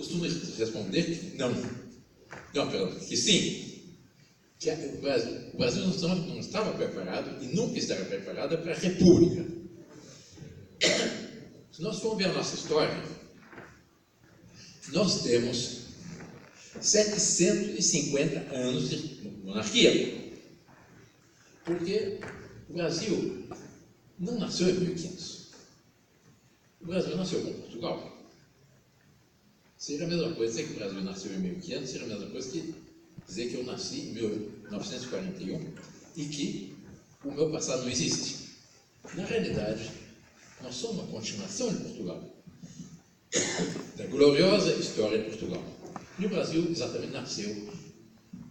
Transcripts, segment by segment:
costuma responder que não. Não, perdão, que sim. Que o Brasil não estava preparado e nunca estará preparado para a República. Se nós formos ver a nossa história, nós temos 750 anos de monarquia. Porque o Brasil não nasceu em 1500. O Brasil nasceu com Portugal. Seria a mesma coisa dizer que o Brasil nasceu em 1500, seria a mesma coisa que dizer que eu nasci em 1941 e que o meu passado não existe. Na realidade, nós somos uma continuação de Portugal, da gloriosa história de Portugal. E o Brasil exatamente nasceu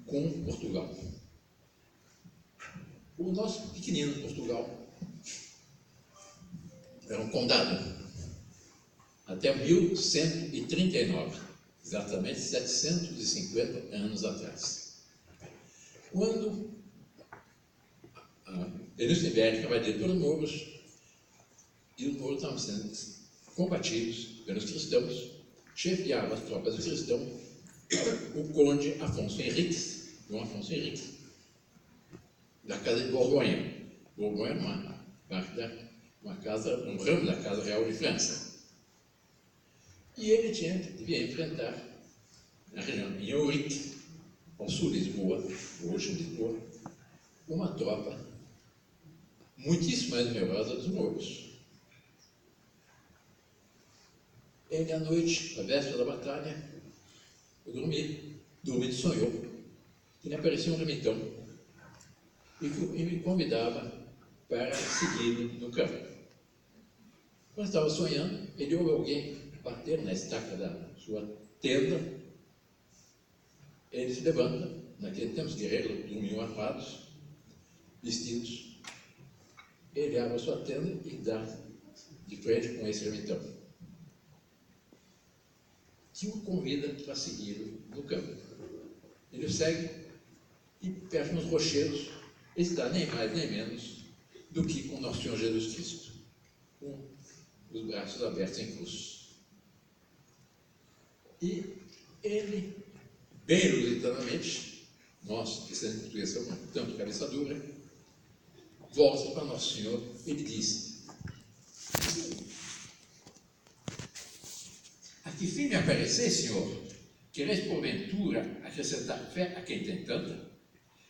com Portugal. O nosso pequenino Portugal era um condado até 1139, exatamente 750 anos atrás. Quando a Península Ibérica invadida pelos mouros, e os mouros estavam sendo combatidos pelos cristãos, chefiava as tropas do cristão o conde Afonso Henriques, Dom Afonso Henriques, da casa de Borgonha. Borgonha é um ramo da Casa Real de França. E ele devia enfrentar, na região de Eurique, ao sul de Lisboa, hoje Lisboa, uma tropa muitíssimo mais numerosa dos mouros. Ele, à noite, à véspera da batalha, eu dormindo sonhou, que lhe aparecia um ermitão e me convidava para segui-lo no campo. Quando estava sonhando, ele ouve alguém bater na estaca da sua tenda. Ele se levanta. Naquele tempo os guerreiros dormiam armados, vestidos. Ele abre a sua tenda e dá de frente com esse ermitão, que o convida para segui-lo no campo. Ele o segue e, perto nos rochedos, está nem mais nem menos do que com Nosso Senhor Jesus Cristo, com os braços abertos em cruz. E ele, bem ilusitadamente, nós, que sendo português somos tanto cabeça dura, volta para Nosso Senhor e lhe diz: a que fim me aparecer, Senhor? Quereis porventura acrescentar fé a quem tem tanta?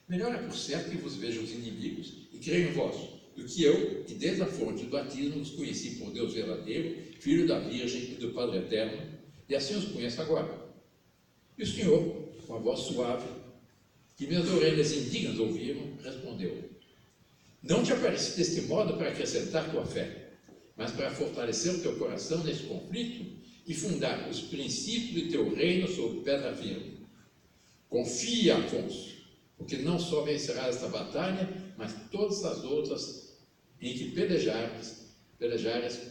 Melhor é por certo que vos vejam os inimigos e creiam em vós, do que eu, que desde a fonte do batismo os conheci por Deus verdadeiro, Filho da Virgem e do Padre Eterno, e assim os conheço agora. E o Senhor, com a voz suave, que minhas orelhas indignas ouviram, respondeu: não te apareci deste modo para acrescentar tua fé, mas para fortalecer o teu coração nesse conflito e fundar os princípios do teu reino sobre pedra firme. Confia, Afonso, porque não só vencerás esta batalha, mas todas as outras em que pelejares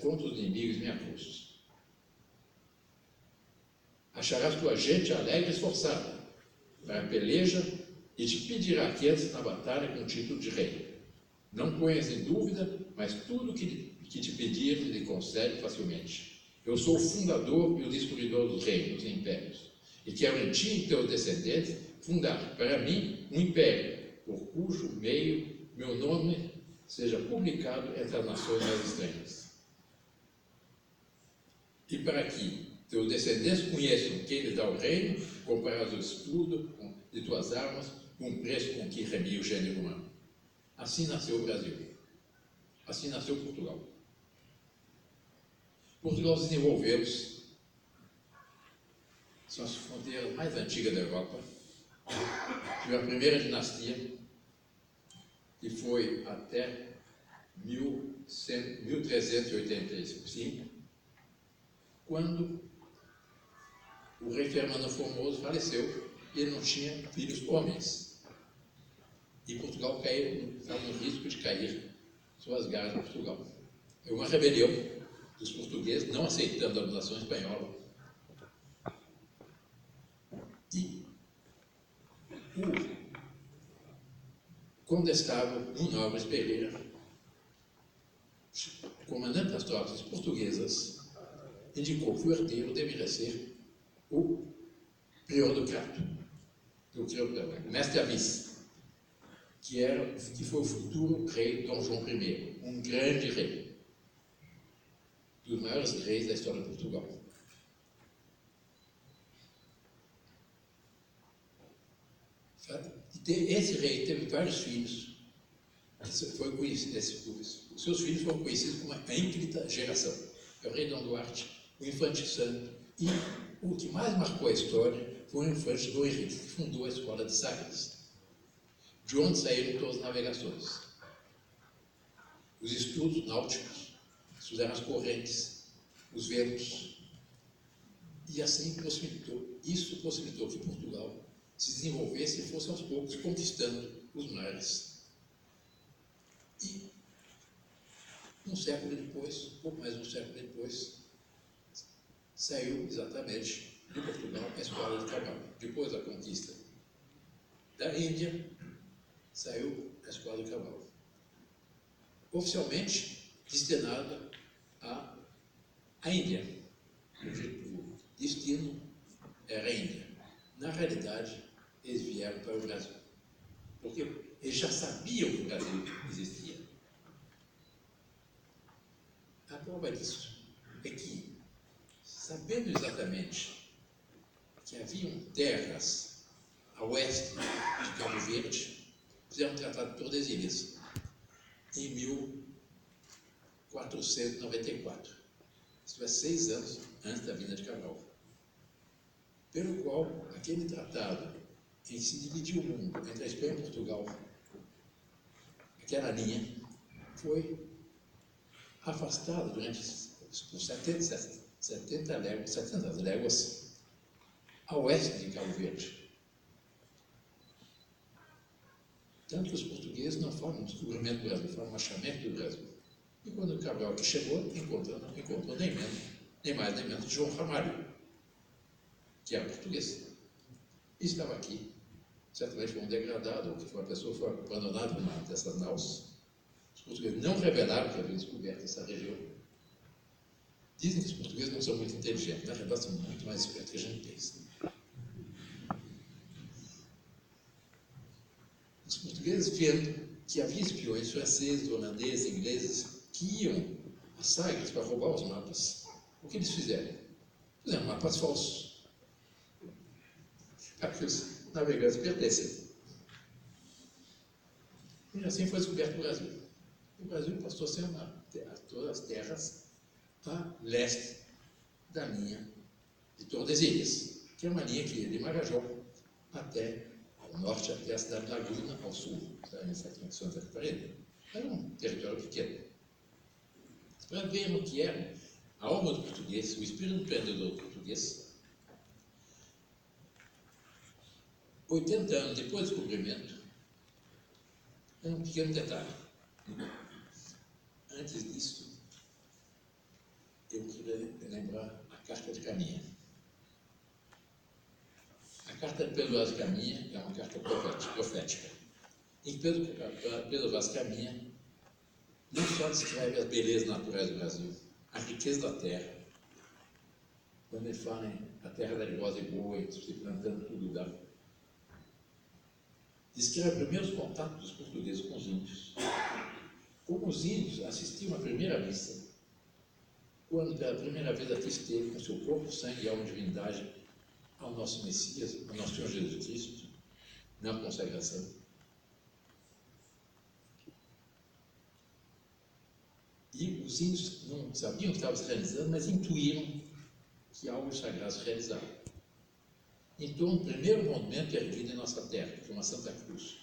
contra os inimigos me acusas. Acharás tua gente alegre e esforçada para a peleja e te pedirá que entres na batalha com o título de rei. Não ponhas em dúvida, mas tudo que te pedir lhe concede facilmente. Eu sou o fundador e o destruidor dos reinos e impérios, e quero em ti e teus descendentes fundar para mim um império, por cujo meio meu nome seja publicado entre as nações mais estranhas. E para que teus descendentes conheçam quem lhe dá o reino, compararás o escudo de tuas armas com o preço com que remia o gênero humano. Assim nasceu o Brasil. Assim nasceu Portugal. Portugal desenvolveu-se, são as fronteiras mais antigas da Europa. Tive a primeira dinastia, que foi até 1385, quando o rei Fernando Formoso faleceu e ele não tinha filhos homens. E Portugal estava no risco de cair sob as garras de Portugal. É uma rebelião dos portugueses, não aceitando a dominação espanhola. E o condestável Nuno Álvares Pereira, comandante das tropas portuguesas, indicou que o herdeiro deveria ser o prior do Crato, o mestre Avis, que foi o futuro rei Dom João I, um grande rei, dos maiores reis da história de Portugal. Esse rei teve vários filhos. Foi conhecido, os seus filhos foram conhecidos como a ínclita geração. É o rei Dom Duarte, o infante Santo, e o que mais marcou a história foi o infante Dom Henrique, que fundou a escola de Sagres, de onde saíram todas as navegações. Os estudos náuticos, estudaram as correntes, os ventos, e assim isso possibilitou que Portugal se desenvolvesse e fosse aos poucos conquistando os mares. E um século depois, pouco mais de um século depois, saiu exatamente de Portugal a escola de Cabral. Depois da conquista da Índia, saiu a escola de Cabral. Oficialmente destinada à Índia. O destino era a Índia. Na realidade, eles vieram para o Brasil. Porque eles já sabiam que o Brasil existia. A prova disso é que, sabendo exatamente que haviam terras a oeste de Cabo Verde, fizeram um tratado de Tordesilhas em 1494. Isto é 6 anos antes da vinda de Cabral. Pelo qual aquele tratado em que se dividiu o mundo entre a Espanha e Portugal, aquela linha, foi afastada durante por 70 léguas a oeste de Cabo Verde. Tanto que os portugueses não falam descobrimento do Brasil, falam achamento do Brasil. E quando o Cabral que chegou, não encontrou nem mais nem menos João Ramalho, que era português, e estava aqui. Certamente foi um degradado, ou que foi uma pessoa que foi abandonada numa dessas naus. Os portugueses não revelaram que haviam descoberto essa região. Dizem que os portugueses não são muito inteligentes, na verdade são muito mais espertos que a gente pensa. Os portugueses vendo que havia espiões franceses, holandeses, ingleses, que iam a Sagres para roubar os mapas. O que eles fizeram? Fizeram mapas falsos. Para que os navegantes perdessem. E assim foi descoberto o Brasil. O Brasil passou a ser todas as terras a leste da linha de Tordesilhas, que é uma linha que ia de Marajó até ao norte, até a cidade de Laguna, ao sul, em Santa Catarina. Era um território pequeno. Para ver o que era a alma do português, o espírito empreendedor português, 80 anos depois do descobrimento, é um pequeno detalhe. Antes disso, eu queria lembrar a Carta de Caminha. A Carta de Pedro Vaz de Caminha é uma carta profética. Em que Pedro Vaz de Caminha não só descreve as belezas naturais do Brasil, a riqueza da terra. Quando ele fala em a terra darivosa e boa, se plantando em todo lugar, descreve os primeiros contatos dos portugueses com os índios. Como os índios assistiam à primeira missa, quando pela primeira vez aqui esteve com seu corpo, sangue e alma divindade ao nosso Messias, ao nosso Senhor Jesus Cristo, na consagração. E os índios não sabiam o que estava se realizando, mas intuíram que algo sagrado se realizava. Então, o primeiro monumento erguido em nossa terra, que foi uma Santa Cruz.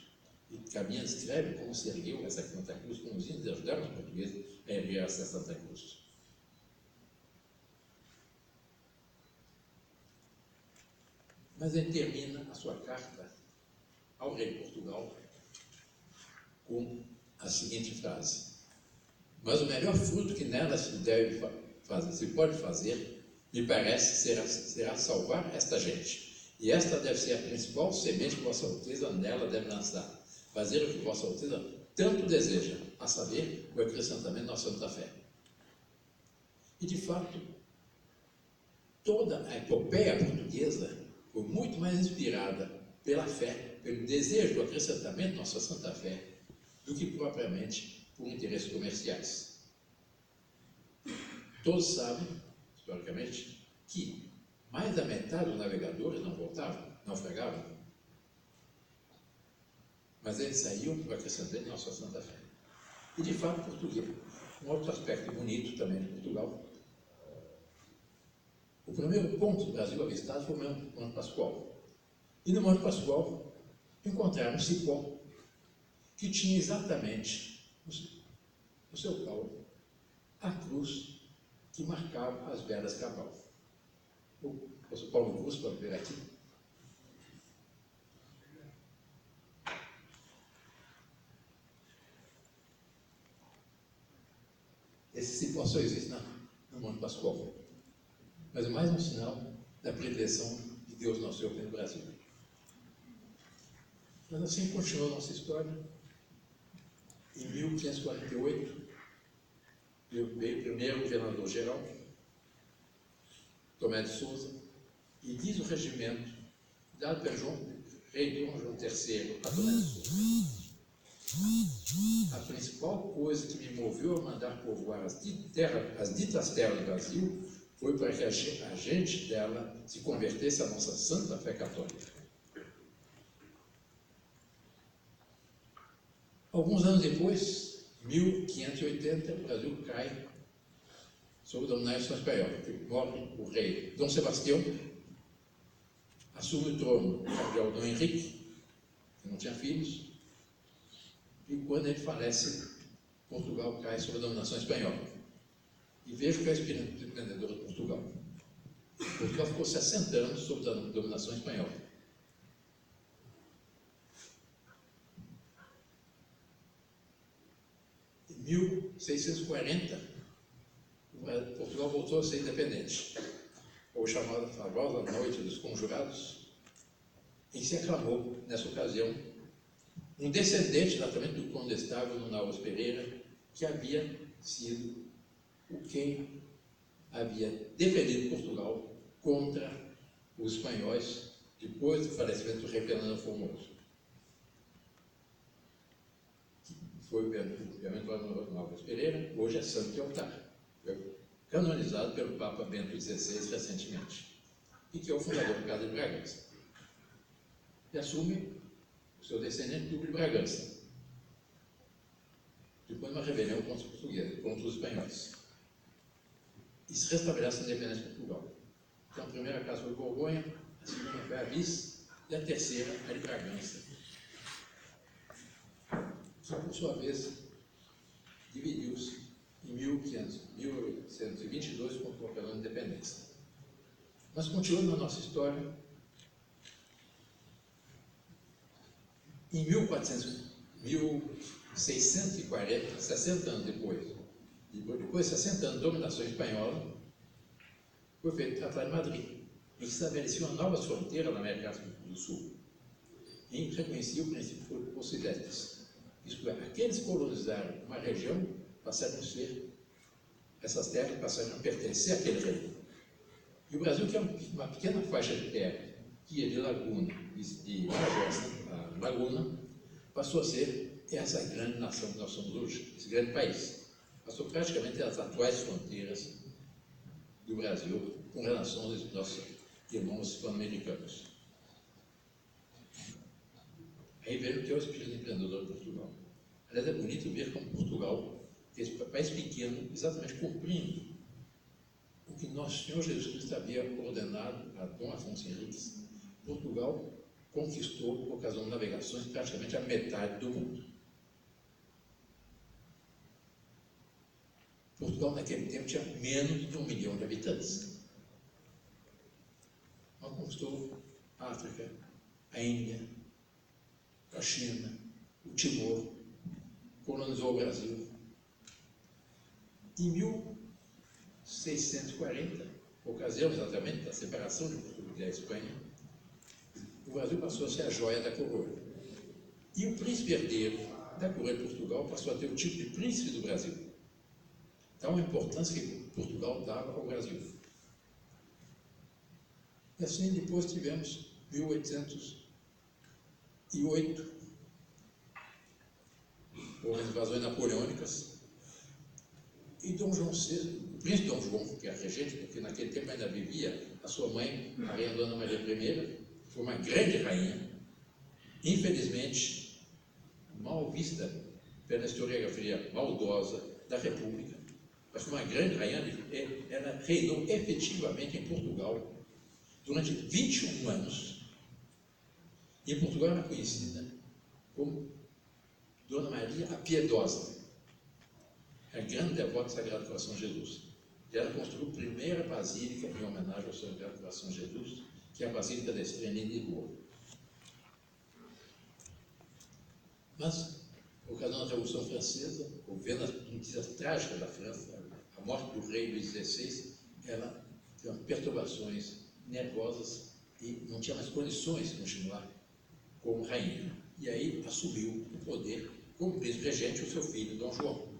E Caminha descreve como se ergueu essa Santa Cruz, como os índios ajudaram os portugueses a erguer essa Santa Cruz. Mas ele termina a sua carta ao rei de Portugal com a seguinte frase: mas o melhor fruto que nela se pode fazer, me parece, será salvar esta gente. E esta deve ser a principal semente que Vossa Alteza nela deve lançar. Fazer o que Vossa Alteza tanto deseja, a saber, o acrescentamento da Santa Fé. E, de fato, toda a epopeia portuguesa foi muito mais inspirada pela fé, pelo desejo do acrescentamento da nossa santa fé, do que propriamente por interesses comerciais. Todos sabem, historicamente, que mais da metade dos navegadores não voltavam, naufragavam, mas eles saíam para acrescentar a nossa santa fé. E, de fato, português. Um outro aspecto bonito também de Portugal. O primeiro ponto do Brasil avistado foi o Monte Pascoal. E no Monte Pascoal encontraram um cipó que tinha exatamente no seu caule a cruz que marcava as velas cabal. O apóstolo Paulo Cruz, pode ver aqui. Esse cipó só existe no Monte Pascoal. Mas é mais um sinal da predileção de Deus nosso Senhor pelo Brasil. Mas assim continua a nossa história. Em 1548, veio o primeiro governador-geral, Tomé de Souza, e diz o regimento, dado pelo rei Dom João III, a Tomé de Souza: a principal coisa que me moveu a mandar povoar as ditas terras do Brasil foi para que a gente dela se convertesse à nossa santa fé católica. Alguns anos depois, 1580, o Brasil cai sob a dominação espanhola. Morre o rei Dom Sebastião, assume o trono o cardeal Dom Henrique, que não tinha filhos, e quando ele falece, Portugal cai sob a dominação espanhola. E veja que é o espírito empreendedor de Portugal. Portugal ficou 60 anos sob a dominação espanhola. Em 1640, Portugal voltou a ser independente. Ou chamada famosa Noite dos Conjurados, em que se aclamou, nessa ocasião, um descendente exatamente do condestável Nunaus Pereira, que havia sido quem havia defendido Portugal contra os espanhóis depois do falecimento do rei Fernando Formoso. Foi o Bento Alves Pereira, hoje é santo de altar. Foi canonizado pelo Papa Bento XVI recentemente, e que é o fundador da Casa de Bragança. E assume o seu descendente, Duque de Bragança, depois de uma rebelião contra os portugueses, contra os espanhóis. E se restabelece a independência de Portugal. Então, a primeira casa foi Borgonha, a segunda foi a Viz, e a terceira, a de Bragança, que, por sua vez, dividiu-se em 1822 com a proclamação de independência. Mas, continuando na nossa história, em 1640, 60 anos depois de 60 anos de dominação espanhola, foi feito o Tratado de Madrid, em que estabelecia uma nova fronteira na América do Sul, em que reconhecia o princípio Possidetis. Isto é, aqueles que colonizaram uma região passaram a ser, essas terras passaram a pertencer àquele reino. E o Brasil, que é uma pequena faixa de terra, que ia de Laguna, de Major a Laguna, passou a ser essa grande nação que nós somos hoje, esse grande país. Passou praticamente as atuais fronteiras do Brasil com relação aos nossos irmãos hispano-americanos. Aí vem o que é o espírito empreendedor de Portugal. Aliás, é bonito ver como Portugal, esse país pequeno, exatamente cumprindo o que nosso Senhor Jesus Cristo havia ordenado a Dom Afonso Henriques. Portugal conquistou, por ocasião de navegações, praticamente a metade do mundo. Portugal, naquele tempo, tinha menos de 1 milhão de habitantes. Mas conquistou a África, a Índia, a China, o Timor, colonizou o Brasil. Em 1640, ocasião exatamente da separação de Portugal da Espanha, o Brasil passou a ser a joia da coroa. E o príncipe herdeiro da coroa de Portugal passou a ter o título de príncipe do Brasil. Então, a importância que Portugal dava ao Brasil. E assim depois tivemos 1808, com as invasões napoleônicas, e Dom João VI, o príncipe Dom João, que era regente, porque naquele tempo ainda vivia a sua mãe, a rainha Dona Maria I, foi uma grande rainha, infelizmente, mal vista pela historiografia maldosa da República, mas foi uma grande rainha. Ela reinou efetivamente em Portugal durante 21 anos, e em Portugal era conhecida como Dona Maria a Piedosa, a grande devota do Sagrado Coração de Jesus. E ela construiu a primeira basílica em homenagem ao Sagrado Coração de Jesus, que é a Basílica da Estrela em Lisboa. Mas, por ocasião da Revolução Francesa, vendo as notícias trágicas da França, a morte do rei Luís XVI, ela teve perturbações nervosas e não tinha mais condições de continuar como rainha. E aí assumiu o poder como príncipe regente o seu filho, Dom João.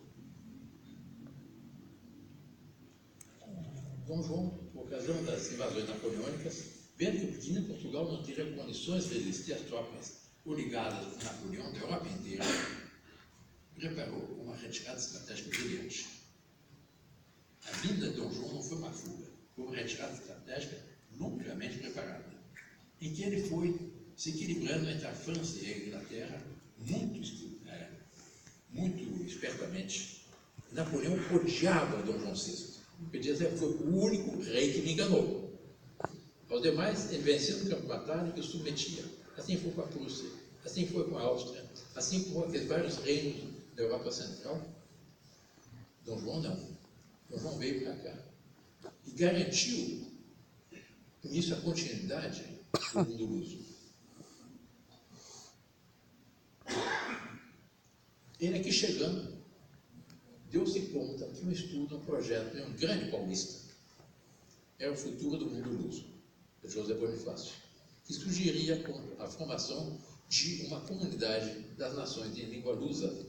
Dom João, por ocasião das invasões napoleônicas, vendo que o pequeno Portugal não teria condições de resistir às tropas coligadas com Napoleão da Europa inteira, preparou uma retirada estratégica brilhante. A vinda de Dom João não foi uma fuga, foi uma retirada estratégica longamente preparada, em que ele foi se equilibrando entre a França e a Inglaterra muito espertamente. Napoleão odiava Dom João VI. Podia dizer que foi o único rei que me enganou. Aos demais, ele vencia no campo de batalha e os submetia. Assim foi com a Prússia, assim foi com a Áustria, assim foi com aqueles vários reinos da Europa Central. Dom João não. Dom João veio para cá e garantiu com isso a continuidade do mundo luso. Ele aqui chegando, deu-se conta que um estudo, um projeto, um grande paulista, era o futuro do mundo luso, de José Bonifácio, que sugeria a formação de uma comunidade das nações de língua lusa,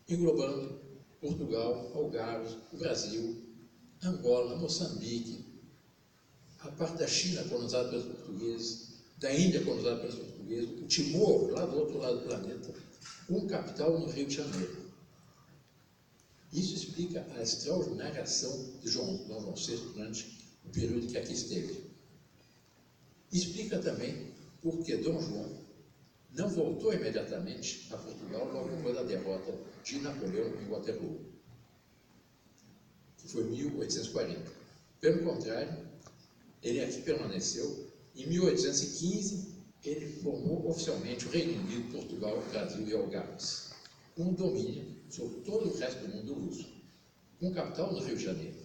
englobando Portugal, Algarve, o Brasil, Angola, Moçambique, a parte da China colonizada pelos portugueses, da Índia colonizada pelos portugueses, o Timor, lá do outro lado do planeta, com capital no Rio de Janeiro. Isso explica a extraordinária ação de Dom João VI durante o período que aqui esteve. Explica também por que Dom João não voltou imediatamente a Portugal logo depois da derrota de Napoleão em Waterloo, que foi em 1840. Pelo contrário, ele aqui permaneceu. Em 1815, ele formou oficialmente o Reino Unido, Portugal, Brasil e Algarves, com domínio sobre todo o resto do mundo luso, com capital no Rio de Janeiro.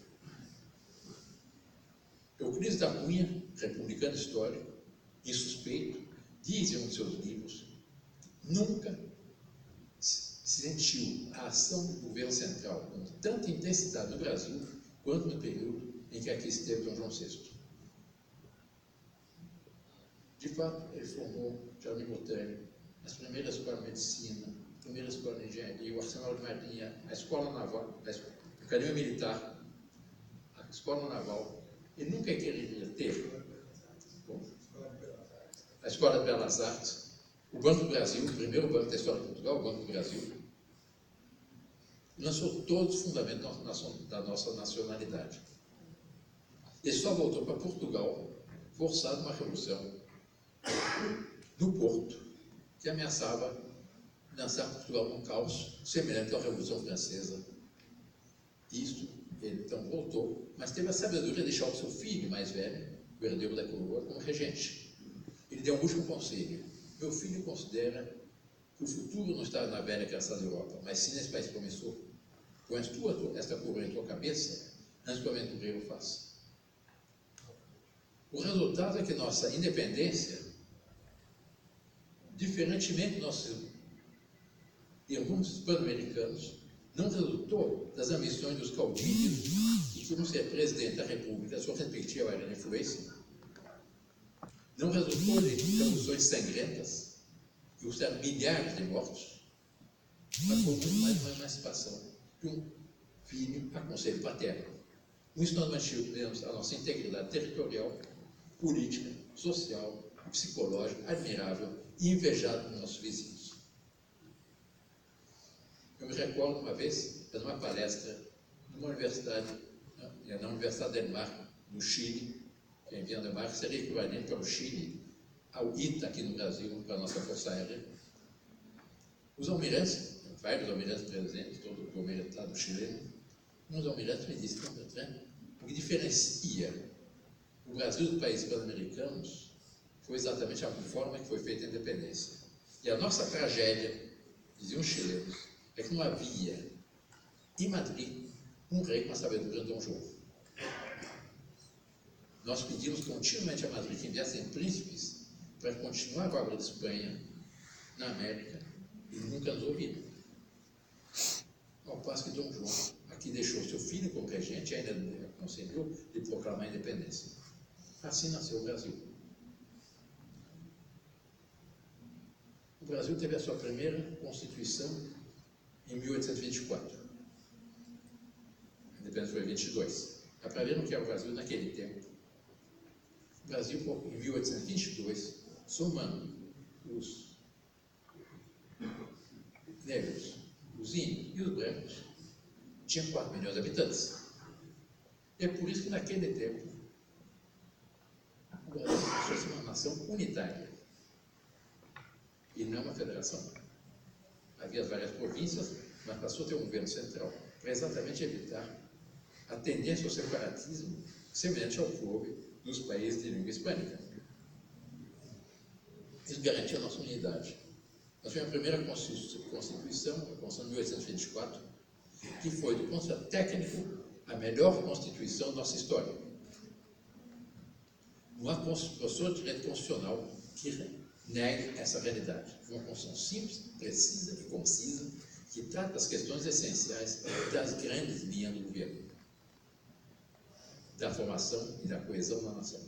Euclides da Cunha, republicano histórico, insuspeito, diz em um de seus livros, nunca se sentiu a ação do governo central com tanta intensidade no Brasil quanto no período em que aqui esteve Dom João VI. De fato, ele formou Jardim Botânico, as primeiras escolas de medicina, a primeira escola de engenharia, o arsenal de marinha, a escola naval, a academia militar, a escola naval. Ele nunca queria ter a Escola de Belas Artes, o Banco do Brasil, o primeiro banco da história de Portugal, o Banco do Brasil, lançou todos os fundamentos da nossa nacionalidade. Ele só voltou para Portugal, forçado uma revolução no Porto, que ameaçava lançar Portugal num caos semelhante à Revolução Francesa. Isso, ele então voltou, mas teve a sabedoria de deixar o seu filho mais velho, o herdeiro da coroa, como regente. Ele deu um último conselho. Meu filho considera que o futuro não está na velha criação da Europa, mas sim nesse país promissor. Põe esta coroa em tua cabeça, antes que o aventureiro faça. O resultado é que nossa independência, diferentemente dos nossos irmãos pan-americanos, não resultou das ambições dos caudilhos que queriam ser presidente da República, a sua respectiva área de influência, não resultou de revoluções sangrentas, que custaram milhares de mortos, mas foi muito mais uma emancipação de um filho a conselho paterno. Com isso nós mantivemos a nossa integridade territorial política, social e psicológica admirável e invejado por nossos vizinhos. Eu me recordo uma vez, fazendo uma palestra numa universidade, na Universidade del Mar, no Chile, que em Viana del Mar seria equivalente ao Chile, ao ITA aqui no Brasil, para a nossa Força Aérea. Os almirantes, vários almirantes presentes, todo o almirantado chileno, uns almirantes me disseram, o que diferencia o Brasil dos países pan-americanos foi exatamente a forma que foi feita a independência. E a nossa tragédia, diziam os chilenos, é que não havia em Madrid um rei com a sabedoria de Dom João. Nós pedimos continuamente a Madrid que enviassem príncipes para continuar a obra de Espanha na América e nunca nos ouviram. Ao passo que Dom João aqui deixou seu filho como regente e ainda conseguiu de proclamar a independência. Assim nasceu o Brasil. O Brasil teve a sua primeira Constituição em 1824. A independência foi em 22. Dá para ver no que é o Brasil naquele tempo. O Brasil, em 1822, somando os negros, os índios e os brancos, tinha 4 milhões de habitantes. E é por isso que naquele tempo o Brasil passou a ser uma nação unitária e não uma federação. Havia várias províncias, mas passou a ter um governo central para exatamente evitar a tendência ao separatismo semelhante ao que houve nos países de língua hispânica. Isso garantiu a nossa unidade. Nós tivemos a primeira Constituição, a Constituição de 1824, que foi, do ponto de vista técnico, a melhor Constituição da nossa história. Não há professor de direito constitucional que negue essa realidade. Foi uma Constituição simples, precisa e concisa, que trata das questões essenciais das grandes linhas do governo, da formação e da coesão da nação.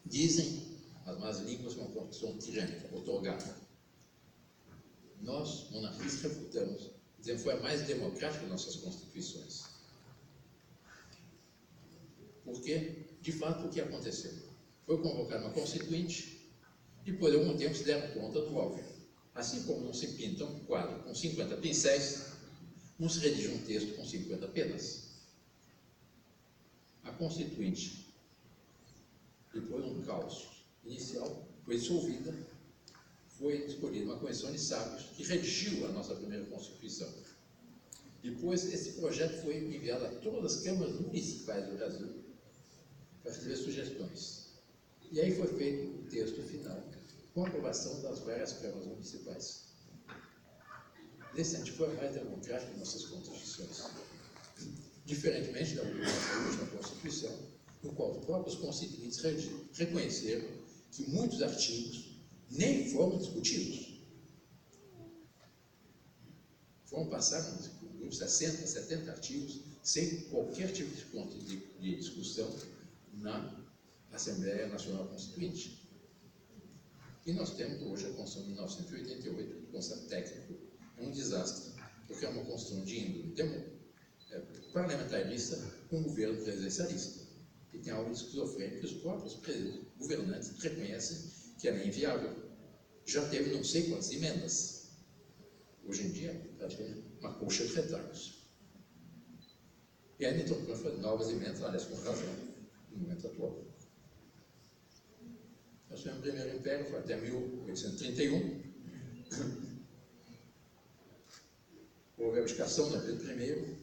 Dizem as más línguas que uma Constituição tirânica, outorgada. Nós, monarquistas, refutamos, dizendo que foi a mais democrática de nossas constituições. Porque, de fato, o que aconteceu? Foi convocada uma constituinte, e depois de algum tempo se deram conta do óbvio. Assim como não se pinta um quadro com 50 pincéis, não se redige um texto com 50 penas. A constituinte, depois de um caos inicial, foi dissolvida, foi escolhida uma comissão de sábios que redigiu a nossa primeira Constituição. Depois, esse projeto foi enviado a todas as câmaras municipais do Brasil para receber sugestões. E aí foi feito o texto final, com a aprovação das várias câmaras municipais. Nesse foi a mais democrática de nossas Constituições. Diferentemente da última Constituição, no qual os próprios constituintes reconheceram que muitos artigos nem foram discutidos. Foram passados no grupo 60, 70 artigos, sem qualquer tipo de discussão na Assembleia Nacional Constituinte. E nós temos hoje a Constituição de 1988, que, conceito técnico, é um desastre, porque é uma Constituição de índole parlamentarista com um governo presidencialista, que tem algo esquizofrênico que os próprios governantes reconhecem que ela é inviável. Já teve não sei quantas emendas. Hoje em dia, praticamente uma colcha de retalhos. E ainda estão para fazer novas emendas, aliás, com razão, no momento atual. Nós tivemos o Primeiro Império, foi até 1831. Houve a abdicação da Pedro I,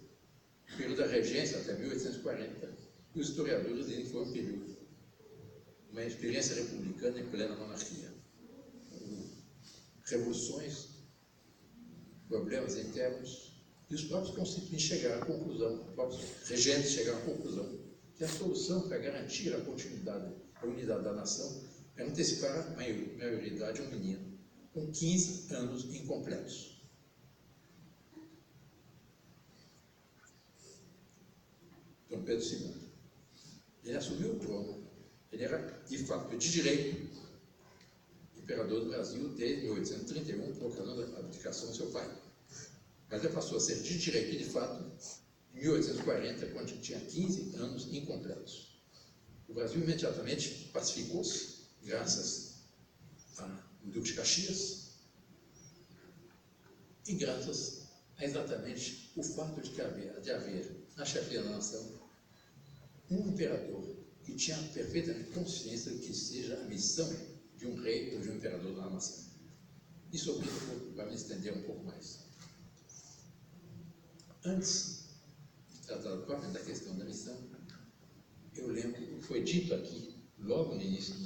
o período da regência até 1840, e os historiadores dizem que foi um período, uma experiência republicana em plena monarquia. Revoluções, problemas internos, e os próprios constituintes chegaram à conclusão, os próprios regentes chegaram à conclusão que a solução para garantir a continuidade, a unidade da nação, é antecipar a maioridade a um menino com 15 anos incompletos. Dom Pedro II. Ele assumiu o trono, ele era, de fato, de direito, imperador do Brasil desde 1831, proclamando a abdicação do seu pai. Mas ele passou a ser de direito e, de fato, em 1840, quando tinha 15 anos incompletos. O Brasil imediatamente pacificou-se, graças ao Duque de Caxias, e graças a exatamente o fato de haver na chefia da nação um imperador que tinha perfeitamente consciência do que seja a missão de um rei ou de um imperador da nação. E sobre isso vai me estender um pouco mais. Antes de tratar propriamente da questão da missão, eu lembro que foi dito aqui, logo no início,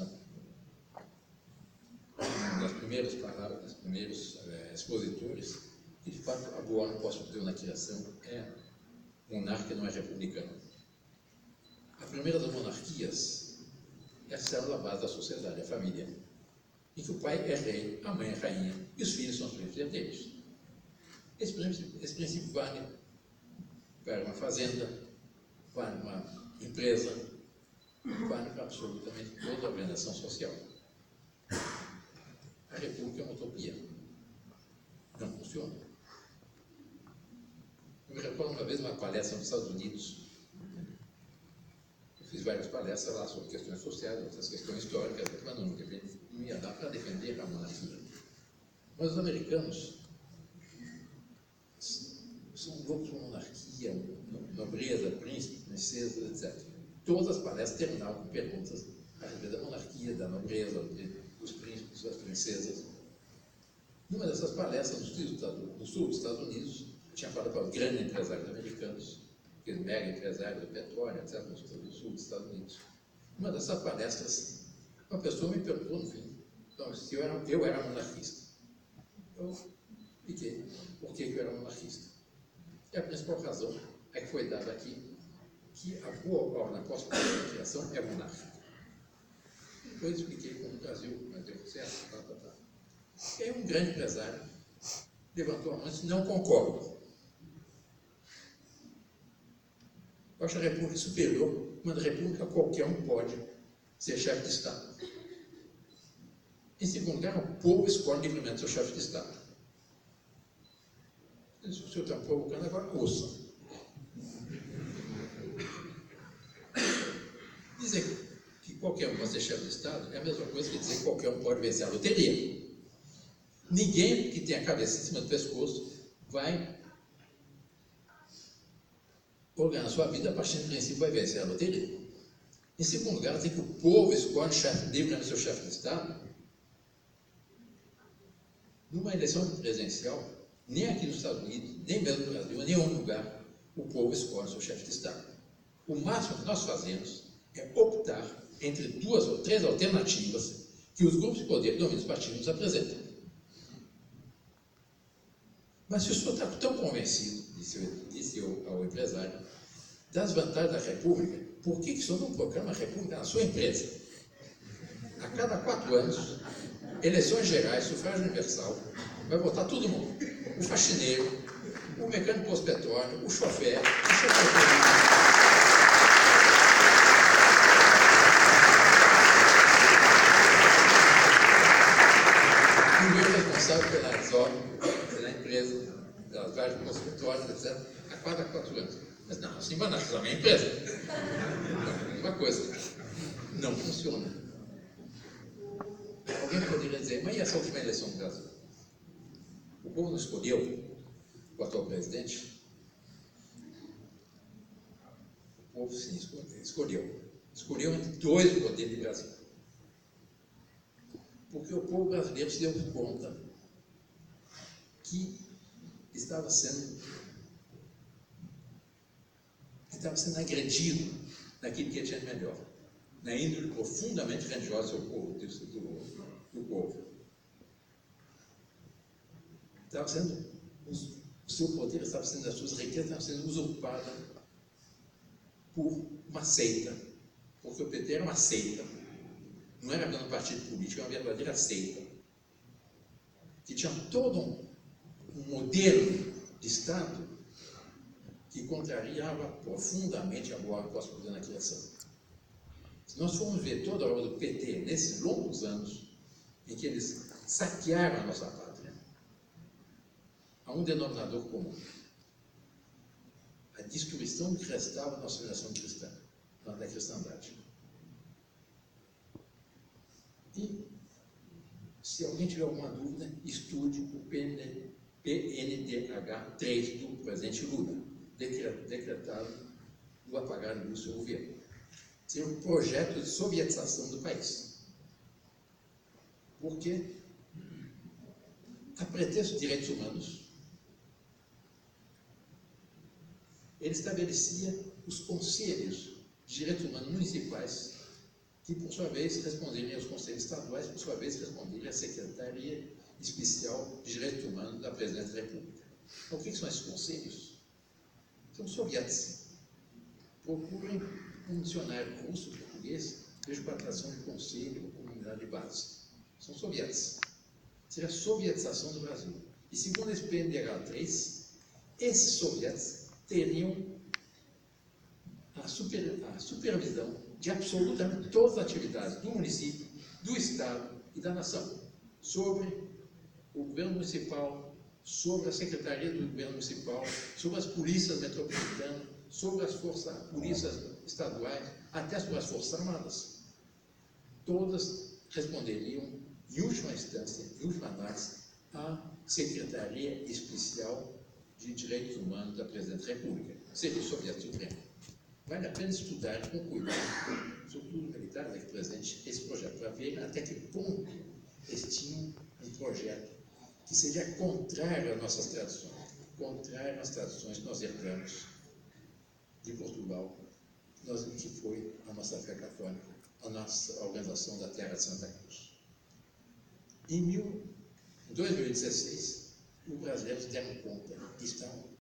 nas primeiras palavras, dos primeiros expositores, que de fato a boa não posso ter na criação é monarca, não é republicana. A primeira das monarquias é a célula base da sociedade, a família, em que o pai é rei, a mãe é rainha e os filhos são os príncipes herdeiros. Esse princípio vale para uma fazenda, vale uma empresa, vale para absolutamente toda a organização social. A república é uma utopia. Não funciona. Eu me recordo uma vez uma palestra nos Estados Unidos. Eu fiz várias palestras lá sobre questões sociais, outras questões históricas, mas não ia dar para defender a monarquia. Mas os americanos são loucos por monarquia, nobreza, príncipe, princesas, etc. Todas as palestras terminavam com perguntas a respeito da monarquia, da nobreza, dos príncipes, das princesas. Numa dessas palestras, no sul dos Estados Unidos, tinha falado para os grandes empresários americanos, aqueles mega empresários do petróleo, etc., no sul dos Estados Unidos. Numa dessas palestras, uma pessoa me perguntou, no fim, então, se eu era monarquista. Eu fiquei, por que eu era monarquista? E a principal razão é que foi dada aqui que a boa ordem pós-política criação é monárquica. Depois expliquei como o Brasil, mas deu certo, E aí um grande empresário levantou a mão e disse, não concordo. Eu acho a república superior, mas na república qualquer um pode ser chefe de Estado. Em segundo lugar, o povo escolhe livremente seu chefe de Estado. Se o senhor está me provocando, agora ouça. Dizer que qualquer um pode ser chefe de Estado é a mesma coisa que dizer que qualquer um pode vencer a loteria. Ninguém que tem a cabeça em cima do pescoço vai organizar sua vida a partir do princípio que vai vencer a loteria. Em segundo lugar, tem que o povo escolhe livremente seu chefe de Estado. Numa eleição presidencial, nem aqui nos Estados Unidos, nem mesmo no Brasil, em nenhum lugar, o povo escolhe seu chefe de Estado. O máximo que nós fazemos é optar entre 2 ou 3 alternativas que os grupos de poder que dominam os partidos nos apresentam. Mas se o senhor está tão convencido, disse ao empresário, das vantagens da República, por que o senhor não proclama a República na sua empresa? A cada 4 anos, eleições gerais, sufrágio universal, vai votar todo mundo. O faxineiro, o mecânico pós-petróleo, o chofer, o chefe responsável pela empresa, pelas várias consultórias, etc., a cada 4 anos. Mas não, assim vai analisar a minha empresa. Uma coisa, não funciona. Alguém poderia dizer, mas e essa última eleição do Brasil? O povo não escolheu o atual presidente? O povo, sim, escolheu. Escolheu entre 2 do poder do Brasil. Porque o povo brasileiro se deu conta que estava sendo agredido naquilo que ele tinha de melhor, na índole profundamente religiosa do povo. Estava sendo, o seu poder estava sendo, as suas riquezas estavam sendo usurpadas por uma seita, porque o PT era uma seita, não era apenas um partido político, era uma verdadeira seita, que tinha todo um modelo de Estado que contrariava profundamente a boa pós-poder na criação. Se nós formos ver toda a obra do PT nesses longos anos em que eles saquearam a nossa pátria, há um denominador comum: a destruição do que restava da civilização cristã, da cristandade. E, se alguém tiver alguma dúvida, estude o PNDH 3 do presidente Lula, decretado do apagar do seu governo. Seria um projeto de sovietização do país. Porque, a pretexto de direitos humanos, ele estabelecia os conselhos de direitos humanos municipais, que, por sua vez, responderiam aos conselhos estaduais, por sua vez, responderiam à Secretaria Especial de Direitos Humanos da Presidência da República. Então, o que são esses conselhos? São soviéticos. Procurem um dicionário russo, português, veja para a tradução de conselho ou comunidade de base. São soviéticos. Seria a sovietização do Brasil. E segundo esse PNDH 3, esses soviéticos teriam a supervisão de absolutamente todas as atividades do município, do Estado e da nação, sobre o governo municipal, sobre a Secretaria do Governo Municipal, sobre as polícias metropolitanas, sobre as polícias estaduais, até sobre as Forças Armadas. Todas responderiam, em última instância, em última análise, à Secretaria Especial de Direitos Humanos da Presidência da República, seria o Soviético Supremo. Vale a pena estudar com cuidado, sobretudo militar aqui presente, esse projeto, para ver até que ponto eles tinham um projeto que seria contrário às nossas tradições, contrário às tradições que nós herdamos de Portugal, que foi a nossa fé católica, a nossa organização da Terra de Santa Cruz. Em 2016, os brasileiros deram conta que estavam